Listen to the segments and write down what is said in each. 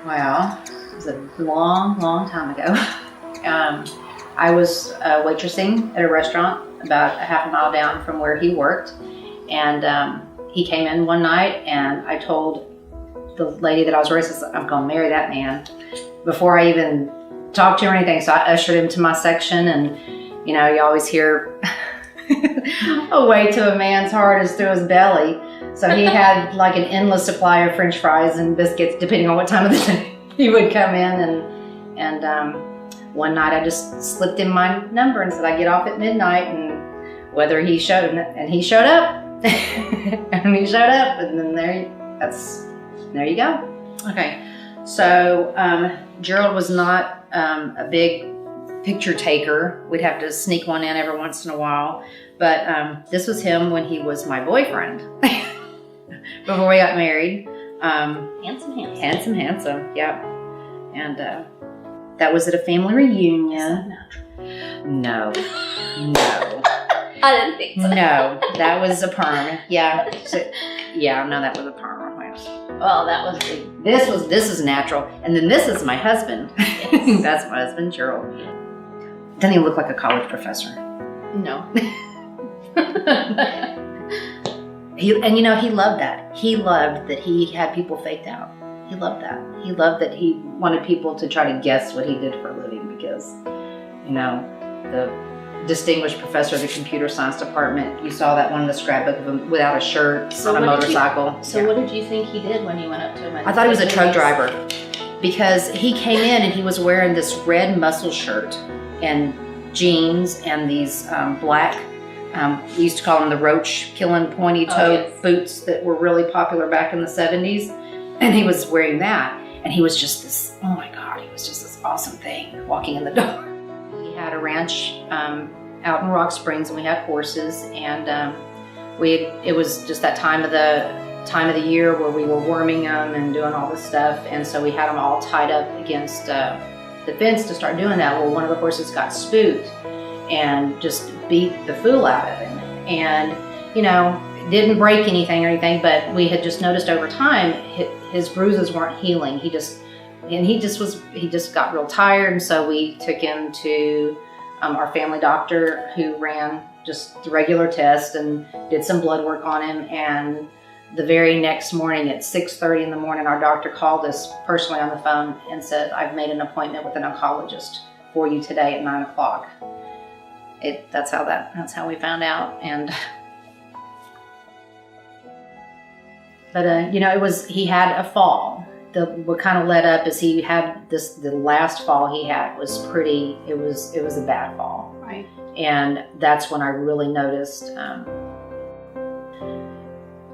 Well, it was a long, long time ago. I was waitressing at a restaurant about a half a mile down from where he worked. And he came in one night, and I told the lady that I was racist, I'm going to marry that man, before I even talked to him or anything. So I ushered him to my section, and you know, you always hear a way to a man's heart is through his belly. So he had like an endless supply of French fries and biscuits, depending on what time of the day he would come in. And one night I just slipped in my number and said I'd get off at midnight, and whether he showed, and he showed up. And he showed up, and then there you go. Okay, so Gerald was not a big picture taker. We'd have to sneak one in every once in a while, but this was him when he was my boyfriend. Before we got married. Handsome, yeah. And that was at a family reunion. No. I didn't think so. No, that was a perm. Yeah. No, that was a perm. Well, that was big. This is natural. And then this is my husband. Yes. That's my husband, Gerald. Doesn't he look like a college professor? No. He loved that. He loved that he had people faked out. He loved that. He loved that he wanted people to try to guess what he did for a living, because, you know, the distinguished professor of the computer science department, you saw that one in the scrapbook of him without a shirt, on a motorcycle. What did you think he did when you went up to him? I thought he was a truck driver, because he came in and he was wearing this red muscle shirt and jeans and these black, we used to call them the roach killing pointy toe boots that were really popular back in the 70s. And he was wearing that, and he was just this, oh my God, he was just this awesome thing walking in the door. We had a ranch out in Rock Springs, and we had horses, and it was just that time of the year where we were worming them and doing all this stuff, and so we had them all tied up against the fence to start doing that. Well, one of the horses got spooked and just beat the fool out of him, and you know, didn't break anything or anything, but we had just noticed over time his bruises weren't healing. He just got real tired, and so we took him to our family doctor, who ran just the regular test and did some blood work on him. And the very next morning at 6:30 in the morning, our doctor called us personally on the phone and said, I've made an appointment with an oncologist for you today at 9 o'clock. That's how we found out. And but he had a fall. What kind of led up is he had the last fall he had was it was a bad fall. Right. And that's when I really noticed,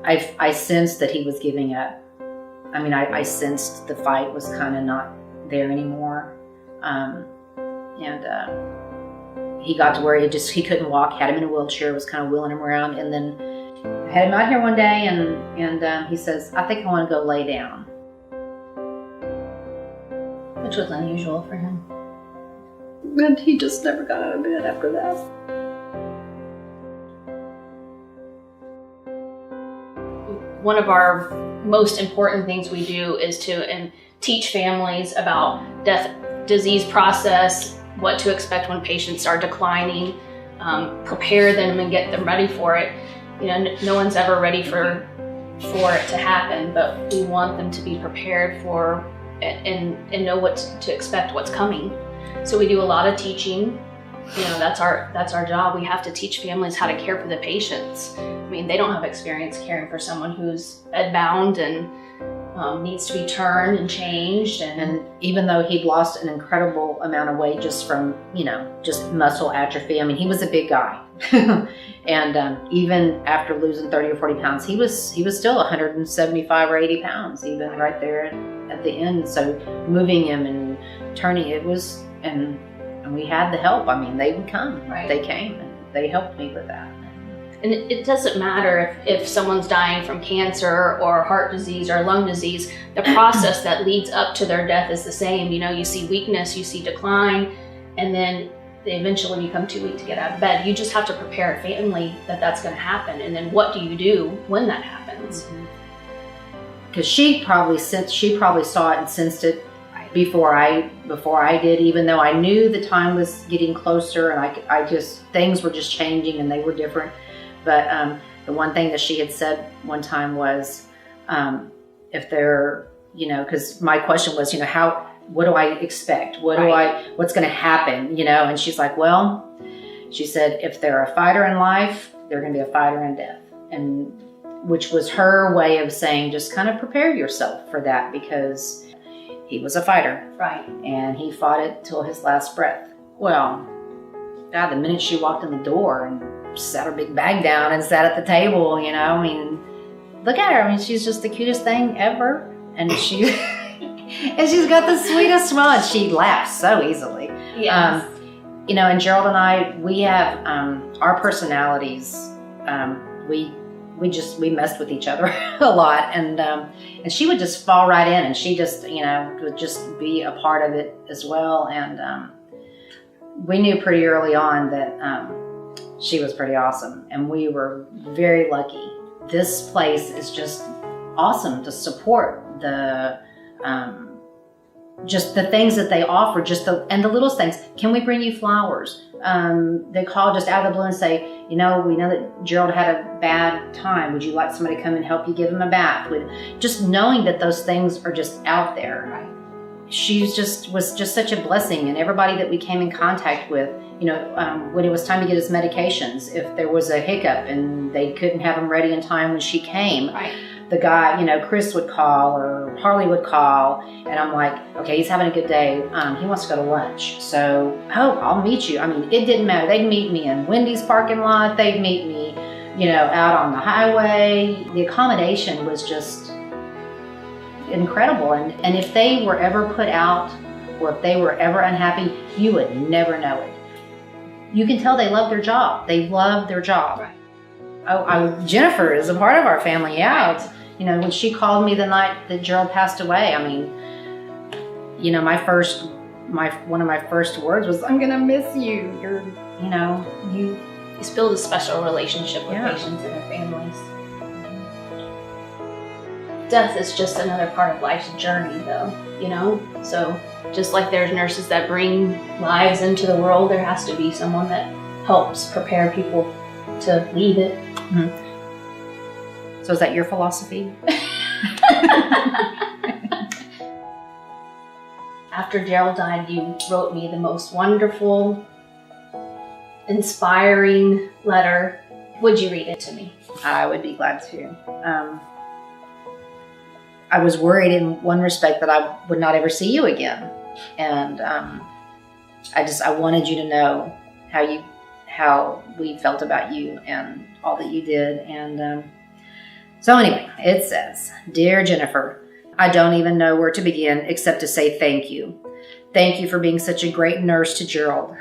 I sensed that he was giving up. I mean, I sensed the fight was kind of not there anymore. He got to where he couldn't walk, had him in a wheelchair, was kind of wheeling him around, and then I had him out here one day, and he says, I think I want to go lay down. Which was unusual for him. And he just never got out of bed after that. One of our most important things we do is to teach families about disease process, what to expect when patients are declining, prepare them and get them ready for it. You know, no one's ever ready for it to happen, but we want them to be prepared for and know what to expect, what's coming. So we do a lot of teaching. You know, that's our job. We have to teach families how to care for the patients. I mean, they don't have experience caring for someone who's bedbound and needs to be turned and changed. And even though he'd lost an incredible amount of weight just from, just muscle atrophy. I mean, he was a big guy. And even after losing 30 or 40 pounds, he was still 175 or 80 pounds, even right there at the end. So moving him and turning, and we had the help. I mean, they would come. Right. They came and they helped me with that. And it doesn't matter if someone's dying from cancer or heart disease or lung disease, the process that leads up to their death is the same. You know, you see weakness, you see decline, and then they eventually become too weak to get out of bed. You just have to prepare a family that that's going to happen. And then what do you do when that happens? Mm-hmm. because she probably saw it and sensed it before I did, even though I knew the time was getting closer and I just, things were just changing and they were different. But the one thing that she had said one time was, if they're, because my question was, what do I expect? What's going to happen? And she's like, well, she said, if they're a fighter in life, they're going to be a fighter in death. And which was her way of saying, just kind of prepare yourself for that, because he was a fighter. Right. And he fought it till his last breath. Well, God, the minute she walked in the door and set her big bag down and sat at the table, look at her. She's just the cutest thing ever. And she's got the sweetest smile. She laughs so easily. Yes. And Gerald and I, we have our personalities. We messed with each other a lot, and she would just fall right in, and she just would just be a part of it as well. And we knew pretty early on that she was pretty awesome, and we were very lucky. This place is just awesome to support the just the things that they offer, and the littlest things. Can we bring you flowers? They call just out of the blue and say, we know that Gerald had a bad time. Would you like somebody to come and help you give him a bath? Just knowing that those things are just out there. Right. She was just such a blessing. And everybody that we came in contact with, when it was time to get his medications, if there was a hiccup and they couldn't have them ready in time when she came, right. The guy, Chris would call or Harley would call, and I'm like, okay, he's having a good day. He wants to go to lunch. So, I'll meet you. It didn't matter. They'd meet me in Wendy's parking lot. They'd meet me, out on the highway. The accommodation was just incredible. And if they were ever put out or if they were ever unhappy, you would never know it. You can tell they love their job. They love their job. Right. Jennifer is a part of our family. Yeah. Right. When she called me the night that Gerald passed away, one of my first words was, I'm going to miss you. It's built a special relationship with patients and their families. Death is just another part of life's journey, though, So just like there's nurses that bring lives into the world, there has to be someone that helps prepare people to leave it. Mm-hmm. So is that your philosophy? After Gerald died, you wrote me the most wonderful, inspiring letter. Would you read it to me? I would be glad to. I was worried in one respect that I would not ever see you again. And I wanted you to know how we felt about you and all that you did. And so anyway, it says, Dear Jennifer, I don't even know where to begin except to say thank you. Thank you for being such a great nurse to Gerald.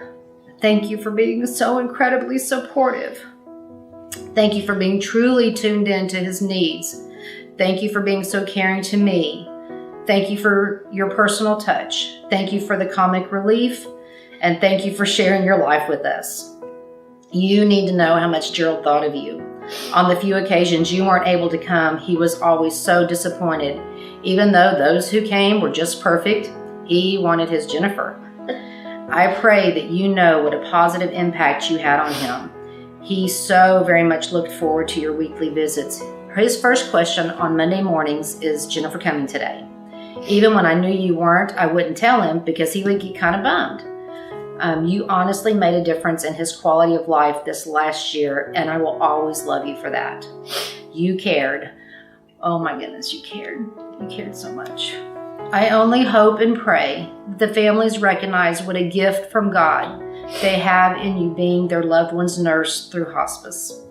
Thank you for being so incredibly supportive. Thank you for being truly tuned in to his needs. Thank you for being so caring to me. Thank you for your personal touch. Thank you for the comic relief. And thank you for sharing your life with us. You need to know how much Gerald thought of you. On the few occasions you weren't able to come, he was always so disappointed. Even though those who came were just perfect, he wanted his Jennifer. I pray that you know what a positive impact you had on him. He so very much looked forward to your weekly visits. His first question on Monday mornings is, Jennifer coming today? Even when I knew you weren't, I wouldn't tell him because he would get kind of bummed. You honestly made a difference in his quality of life this last year, and I will always love you for that. You cared. Oh my goodness, you cared. You cared so much. I only hope and pray that the families recognize what a gift from God they have in you being their loved one's nurse through hospice.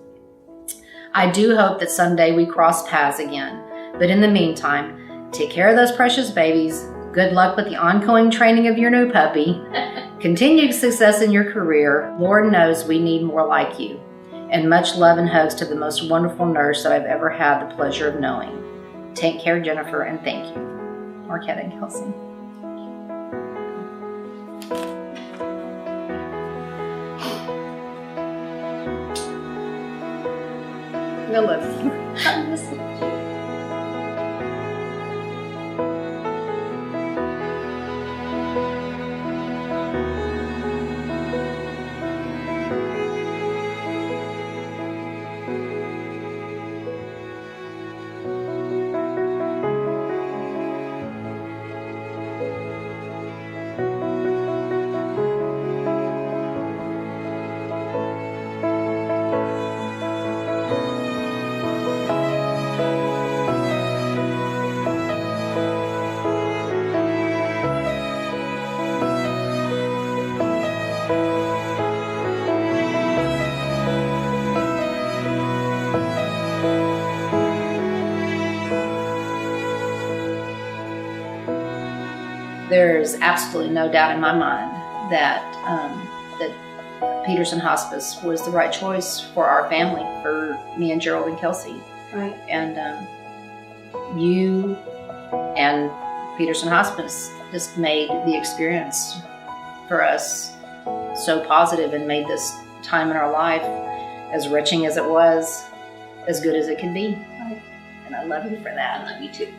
I do hope that someday we cross paths again, but in the meantime, take care of those precious babies. Good luck with the ongoing training of your new puppy. Continued success in your career. Lord knows we need more like you. And much love and hugs to the most wonderful nurse that I've ever had the pleasure of knowing. Take care, Jennifer, and thank you. Marquette and Kelsey. I love you. there's absolutely no doubt in my mind that that Peterson Hospice was the right choice for our family, for me and Gerald and Kelsey. Right. And you and Peterson Hospice just made the experience for us so positive and made this time in our life, as wrenching as it was, as good as it could be. Right. And I love you for that. I love you too.